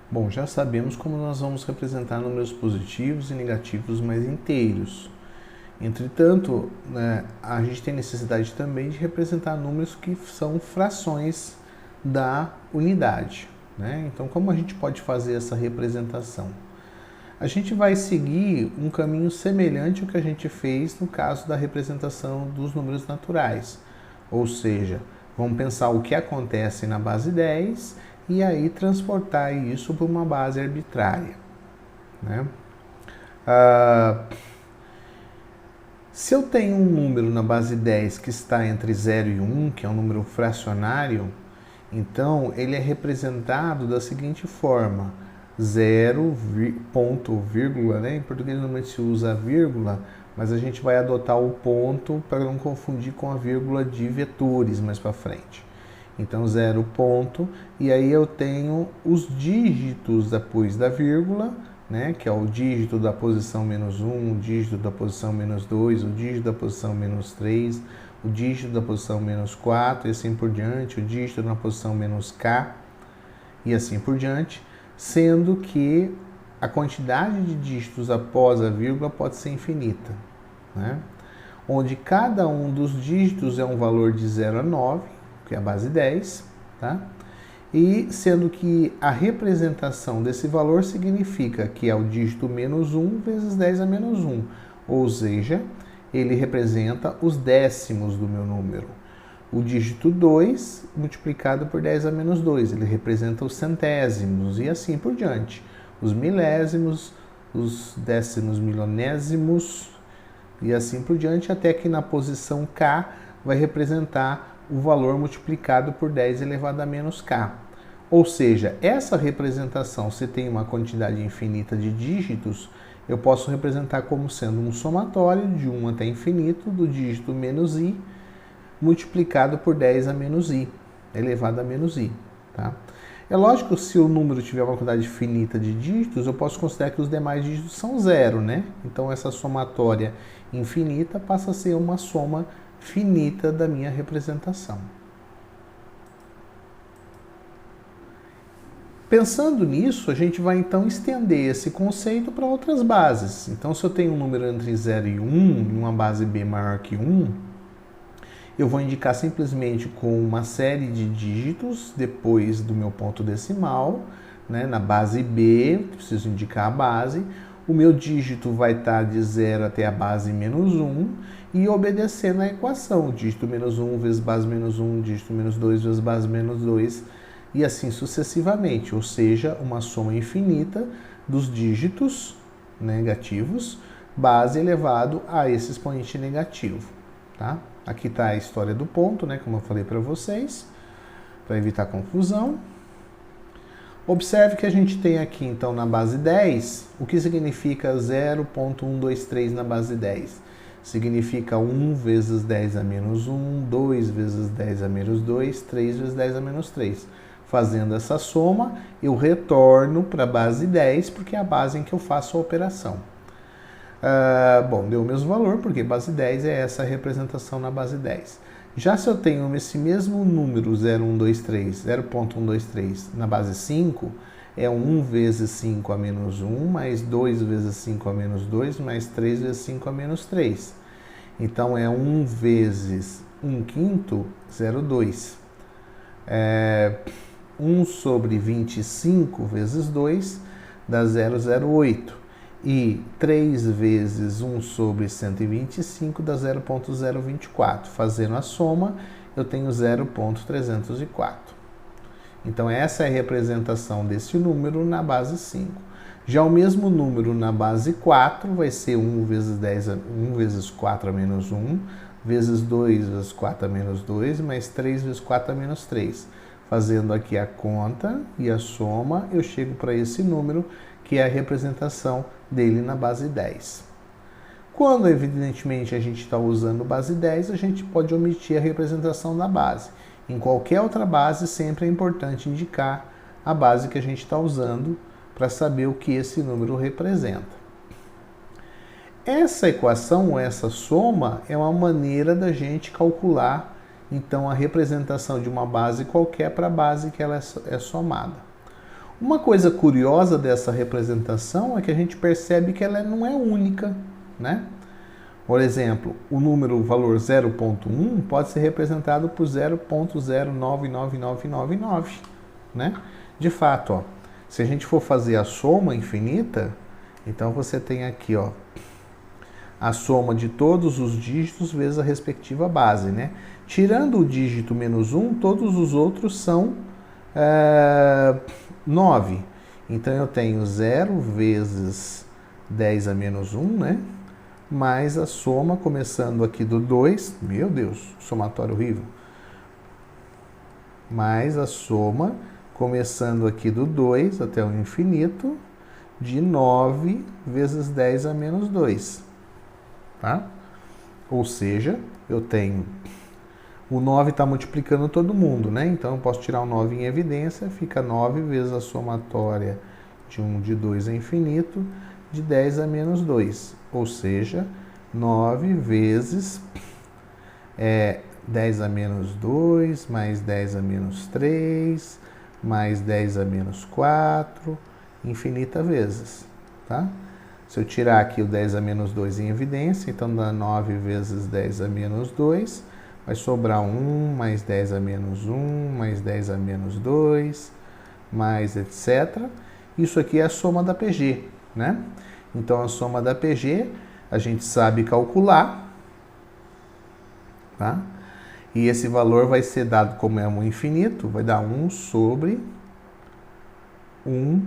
Bom, já sabemos como nós vamos representar números positivos e negativos mais inteiros. Entretanto, a gente tem necessidade também de representar números que são frações da unidade, né? Então, como a gente pode fazer essa representação? A gente vai seguir um caminho semelhante ao que a gente fez no caso da representação dos números naturais. Ou seja, vamos pensar o que acontece na base 10 e aí transportar isso para uma base arbitrária, né? Se eu tenho um número na base 10 que está entre 0 e 1, que é um número fracionário, então ele é representado da seguinte forma: 0, ponto, vírgula, né? Em português normalmente se usa a vírgula, mas a gente vai adotar o ponto para não confundir com a vírgula de vetores mais para frente. Então, 0 ponto, e aí eu tenho os dígitos depois da vírgula, né, que é o dígito da posição menos 1, o dígito da posição menos 2, o dígito da posição menos 3, o dígito da posição menos 4, e assim por diante, o dígito na posição menos k, e assim por diante, sendo que a quantidade de dígitos após a vírgula pode ser infinita, né? Onde cada um dos dígitos é um valor de 0 a 9, que é a base 10, tá? E sendo que a representação desse valor significa que é o dígito menos 1 vezes 10 a menos 1, ou seja, ele representa os décimos do meu número. O dígito 2 multiplicado por 10 a menos 2, ele representa os centésimos e assim por diante. Os milésimos, os décimos milionésimos e assim por diante, até que na posição K vai representar o valor multiplicado por 10 elevado a menos k. Ou seja, essa representação, se tem uma quantidade infinita de dígitos, eu posso representar como sendo um somatório de 1 até infinito do dígito menos i multiplicado por 10 a menos i, elevado a menos i. Tá? É lógico que se o número tiver uma quantidade finita de dígitos, eu posso considerar que os demais dígitos são zero, né? Então essa somatória infinita passa a ser uma soma finita da minha representação. Pensando nisso, a gente vai então estender esse conceito para outras bases. Então, se eu tenho um número entre 0 e 1, em uma base B maior que 1, eu vou indicar simplesmente com uma série de dígitos depois do meu ponto decimal, né? Na base B, preciso indicar a base. O meu dígito vai estar de 0 até a base menos 1 e obedecendo a equação. Dígito menos 1 vezes base menos 1, dígito menos 2 vezes base menos 2 e assim sucessivamente. Ou seja, uma soma infinita dos dígitos negativos, base elevado a esse expoente negativo. Tá? Aqui está a história do ponto, né, como eu falei para vocês, para evitar confusão. Observe que a gente tem aqui, então, na base 10, o que significa 0.123 na base 10? Significa 1 vezes 10 a menos 1, 2 vezes 10 a menos 2, 3 vezes 10 a menos 3. Fazendo essa soma, eu retorno para a base 10, porque é a base em que eu faço a operação. Bom, deu o mesmo valor, porque base 10 é essa representação na base 10. Já se eu tenho esse mesmo número 0.123 na base 5, é 1 vezes 5 a menos 1, mais 2 vezes 5 a menos 2, mais 3 vezes 5 a menos 3. Então, é 1 vezes 1 quinto, 0,2. 1 sobre 25 vezes 2 dá 0,08. E 3 vezes 1 sobre 125 dá 0.024. Fazendo a soma, eu tenho 0.304. Então, essa é a representação desse número na base 5. Já o mesmo número na base 4 vai ser 1 vezes 1 vezes 4 a menos 1, vezes 2 vezes 4 a menos 2, mais 3 vezes 4 a menos 3. Fazendo aqui a conta e a soma, eu chego para esse número, que é a representação dele na base 10. Quando, evidentemente, a gente está usando base 10, a gente pode omitir a representação da base. Em qualquer outra base, sempre é importante indicar a base que a gente está usando para saber o que esse número representa. Essa equação, essa soma, é uma maneira da gente calcular, então, a representação de uma base qualquer para a base que ela é somada. Uma coisa curiosa dessa representação é que a gente percebe que ela não é única, né? Por exemplo, o valor 0.1 pode ser representado por 0.099999, né? De fato, ó, se a gente for fazer a soma infinita, então você tem aqui, ó, a soma de todos os dígitos vezes a respectiva base, né? Tirando o dígito menos 1, todos os outros são 9. Então eu tenho 0 vezes 10 a menos 1, né? Mais a soma, começando aqui do 2, meu Deus, somatório horrível, mais a soma, começando aqui do 2 até o infinito, de 9 vezes 10 a menos 2, tá? Ou seja, eu tenho, o 9 está multiplicando todo mundo, né? Então eu posso tirar o 9 em evidência, fica 9 vezes a somatória de 1 de 2 a infinito, de 10 a menos 2, ou seja, 9 vezes 10 a menos 2, mais 10 a menos 3, mais 10 a menos 4, infinita vezes, tá? Se eu tirar aqui o 10 a menos 2 em evidência, então dá 9 vezes 10 a menos 2, vai sobrar 1, mais 10 a menos 1, mais 10 a menos 2, mais etc. Isso aqui é a soma da PG, né? Então, a soma da PG, a gente sabe calcular, tá? E esse valor vai ser dado como é um infinito, vai dar 1 sobre 1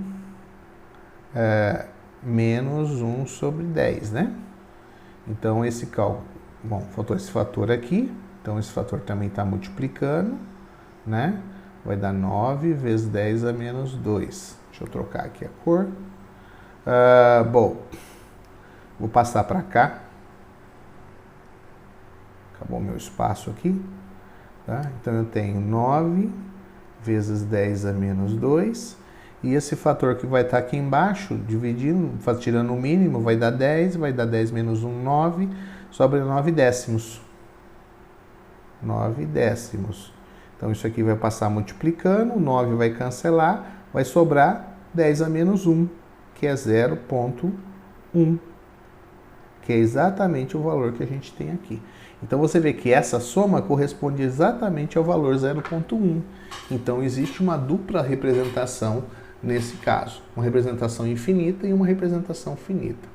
menos 1 sobre 10, né? Então, esse cálculo, bom, faltou esse fator aqui, então esse fator também está multiplicando, né? Vai dar 9 vezes 10 a menos 2. Deixa eu trocar aqui a cor. Bom, vou passar para cá. Acabou meu espaço aqui. Tá? Então, eu tenho 9 vezes 10 a menos 2. E esse fator que vai estar aqui embaixo, dividindo, tirando o mínimo, vai dar 10. Vai dar 10 menos 1, 9. Sobra 9 décimos. 9 décimos. Então, isso aqui vai passar multiplicando. O 9 vai cancelar. Vai sobrar 10 a menos 1. Que é 0,1, que é exatamente o valor que a gente tem aqui. Então, você vê que essa soma corresponde exatamente ao valor 0,1. Então, existe uma dupla representação nesse caso. Uma representação infinita e uma representação finita.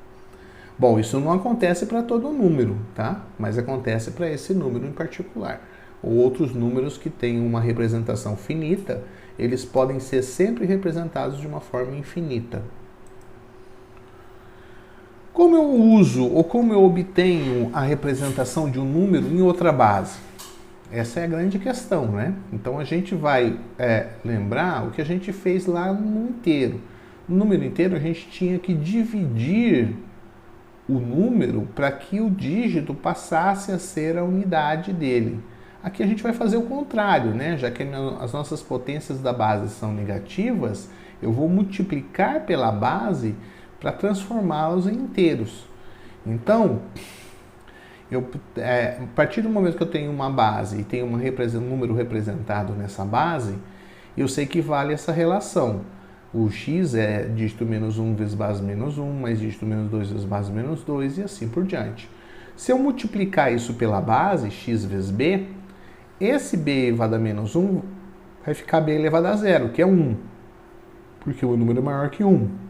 Bom, isso não acontece para todo número, tá? Mas acontece para esse número em particular. Ou outros números que têm uma representação finita, eles podem ser sempre representados de uma forma infinita. Como eu uso ou como eu obtenho a representação de um número em outra base? Essa é a grande questão, né? Então a gente vai lembrar o que a gente fez lá no inteiro. No número inteiro a gente tinha que dividir o número para que o dígito passasse a ser a unidade dele. Aqui a gente vai fazer o contrário, né? Já que as nossas potências da base são negativas, eu vou multiplicar pela base para transformá-los em inteiros. Então, a partir do momento que eu tenho uma base e tenho um número representado nessa base, eu sei que vale essa relação. O x é dígito menos 1 vezes base menos 1, mais dígito menos 2 vezes base menos 2 e assim por diante. Se eu multiplicar isso pela base, x vezes b, esse b elevado a menos 1 vai ficar b elevado a 0, que é 1, porque o número é maior que 1.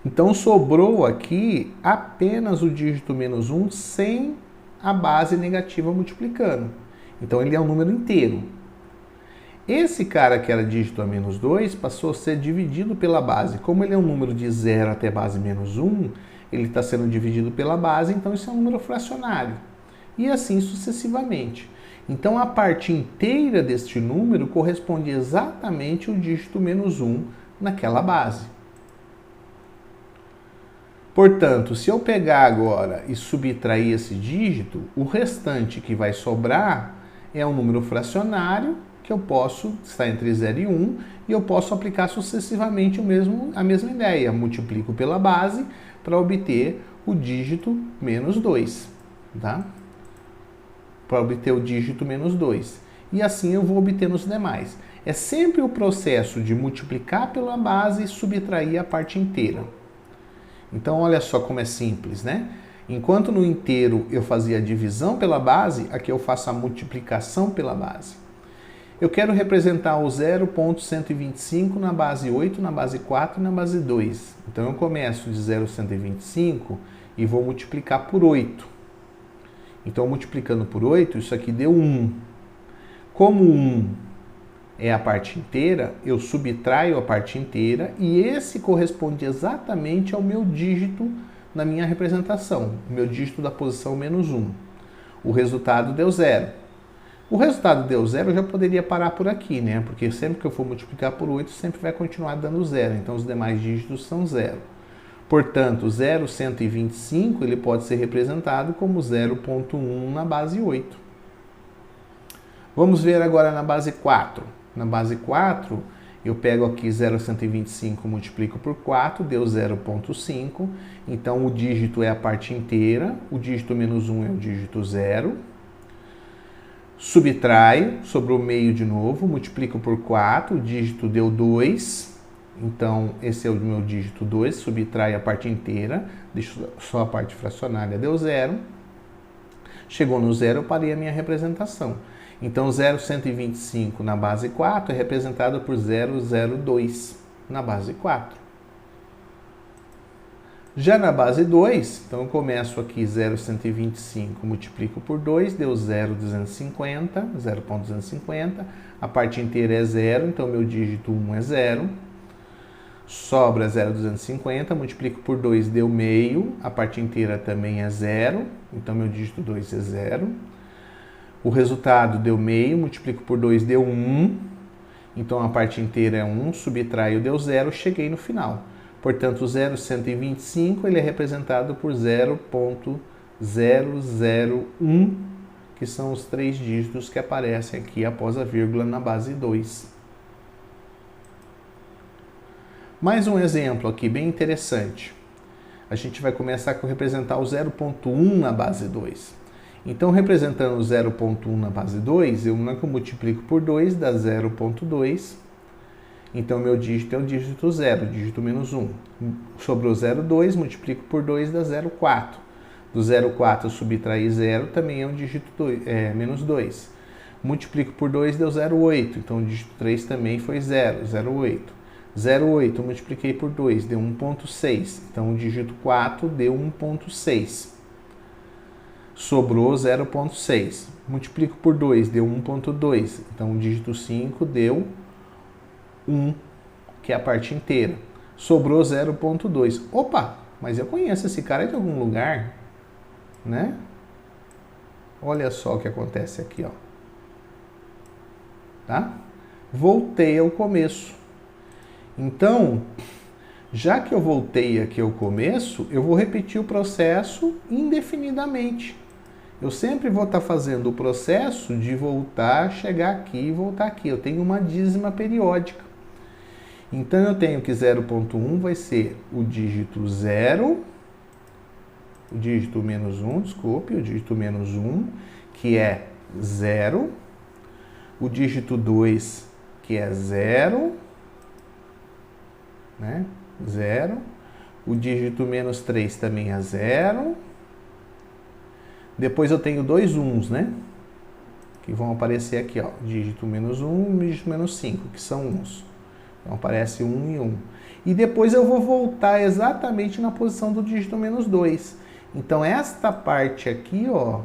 Então, sobrou aqui apenas o dígito menos 1 sem a base negativa multiplicando. Então, ele é um número inteiro. Esse cara que era dígito a menos 2 passou a ser dividido pela base. Como ele é um número de 0 até base menos 1, ele está sendo dividido pela base, então isso é um número fracionário. E assim sucessivamente. Então, a parte inteira deste número corresponde exatamente ao dígito menos 1 naquela base. Portanto, se eu pegar agora e subtrair esse dígito, o restante que vai sobrar é um número fracionário que eu posso estar entre 0 e 1 e eu posso aplicar sucessivamente a mesma ideia. Multiplico pela base para obter o dígito menos 2, tá? Para obter o dígito menos 2. E assim eu vou obter nos demais. É sempre o processo de multiplicar pela base e subtrair a parte inteira. Então, olha só como é simples, né? Enquanto no inteiro eu fazia a divisão pela base, aqui eu faço a multiplicação pela base. Eu quero representar o 0,125 na base 8, na base 4 e na base 2. Então, eu começo de 0,125 e vou multiplicar por 8. Então, multiplicando por 8, isso aqui deu 1. Como 1 é a parte inteira, eu subtraio a parte inteira e esse corresponde exatamente ao meu dígito na minha representação, o meu dígito da posição menos 1. O resultado deu 0. O resultado deu 0, eu já poderia parar por aqui, né? Porque sempre que eu for multiplicar por 8, sempre vai continuar dando 0. Então, os demais dígitos são 0. Portanto, 0,125 ele pode ser representado como 0,1 na base 8. Vamos ver agora na base 4. Na base 4, eu pego aqui 0,125, multiplico por 4, deu 0,5. Então, o dígito é a parte inteira, o dígito menos 1 é o dígito 0. Subtraio, sobrou meio de novo, multiplico por 4, o dígito deu 2. Então, esse é o meu dígito 2, subtrai a parte inteira, deixo só a parte fracionária, deu 0. Chegou no 0, eu parei a minha representação. Então, 0,125 na base 4 é representado por 0,02 na base 4. Já na base 2, então eu começo aqui 0,125, multiplico por 2, deu 0,250, a parte inteira é 0, então meu dígito 1 é 0. Sobra 0,250, multiplico por 2, deu meio, a parte inteira também é 0, então meu dígito 2 é 0. O resultado deu meio, multiplico por 2, deu 1, então a parte inteira é 1, subtraio, deu 0, cheguei no final. Portanto, o 0,125 ele é representado por 0,001, que são os 3 dígitos que aparecem aqui após a vírgula na base 2. Mais um exemplo aqui bem interessante. A gente vai começar a representar o 0,1 na base 2. Então, representando o 0,1 na base 2, eu multiplico por 2, dá 0,2. Então, meu dígito é o dígito 0, dígito menos 1. Sobrou 0,2, multiplico por 2, dá 0,4. Do 0,4 subtrair 0 também é um dígito menos 2. Multiplico por 2, deu 0,8. Então, o dígito 3 também foi 0, 0,8. 0,8 multipliquei por 2, deu 1,6. Então, o dígito 4 deu 1,6. Sobrou 0,6. Multiplico por 2, deu 1,2. Então, o dígito 5 deu 1, que é a parte inteira. Sobrou 0,2. Opa, mas eu conheço esse cara de algum lugar, né? Olha só o que acontece aqui, ó. Tá? Voltei ao começo. Então, já que eu voltei aqui ao começo, eu vou repetir o processo indefinidamente. Eu sempre vou estar fazendo o processo de voltar, chegar aqui e voltar aqui. Eu tenho uma dízima periódica. Então, eu tenho que 0,1 vai ser o dígito 0, o dígito menos 1, desculpe, o dígito menos 1, que é 0, o dígito 2, que é 0, né? 0, o dígito menos 3 também é 0, depois eu tenho dois 1s, né? Que vão aparecer aqui, ó, dígito menos 1 e dígito menos 5, que são 1s. Então, aparece 1 e 1. E depois eu vou voltar exatamente na posição do dígito menos 2. Então, esta parte aqui, ó,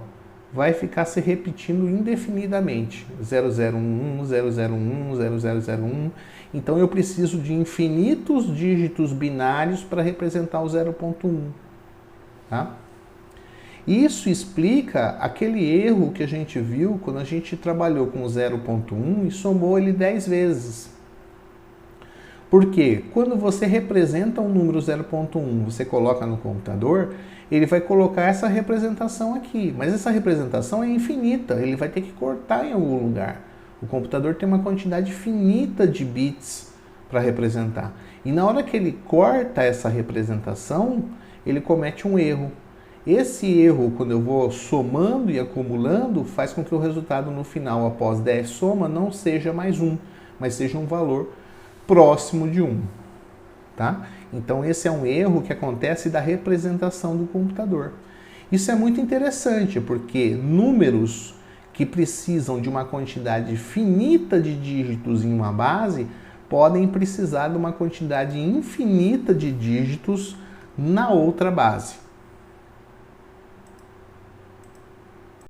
vai ficar se repetindo indefinidamente. 0011, 0011, 0001. Então, eu preciso de infinitos dígitos binários para representar o 0,1. Tá? Isso explica aquele erro que a gente viu quando a gente trabalhou com o 0,1 e somou ele 10 vezes. Porque quando você representa um número 0,1, você coloca no computador, ele vai colocar essa representação aqui. Mas essa representação é infinita, ele vai ter que cortar em algum lugar. O computador tem uma quantidade finita de bits para representar. E na hora que ele corta essa representação, ele comete um erro. Esse erro, quando eu vou somando e acumulando, faz com que o resultado no final, após 10 soma, não seja mais 1. mas seja um valor próximo de 1. Tá? Então esse é um erro que acontece da representação do computador. Isso é muito interessante, porque números que precisam de uma quantidade finita de dígitos em uma base podem precisar de uma quantidade infinita de dígitos na outra base.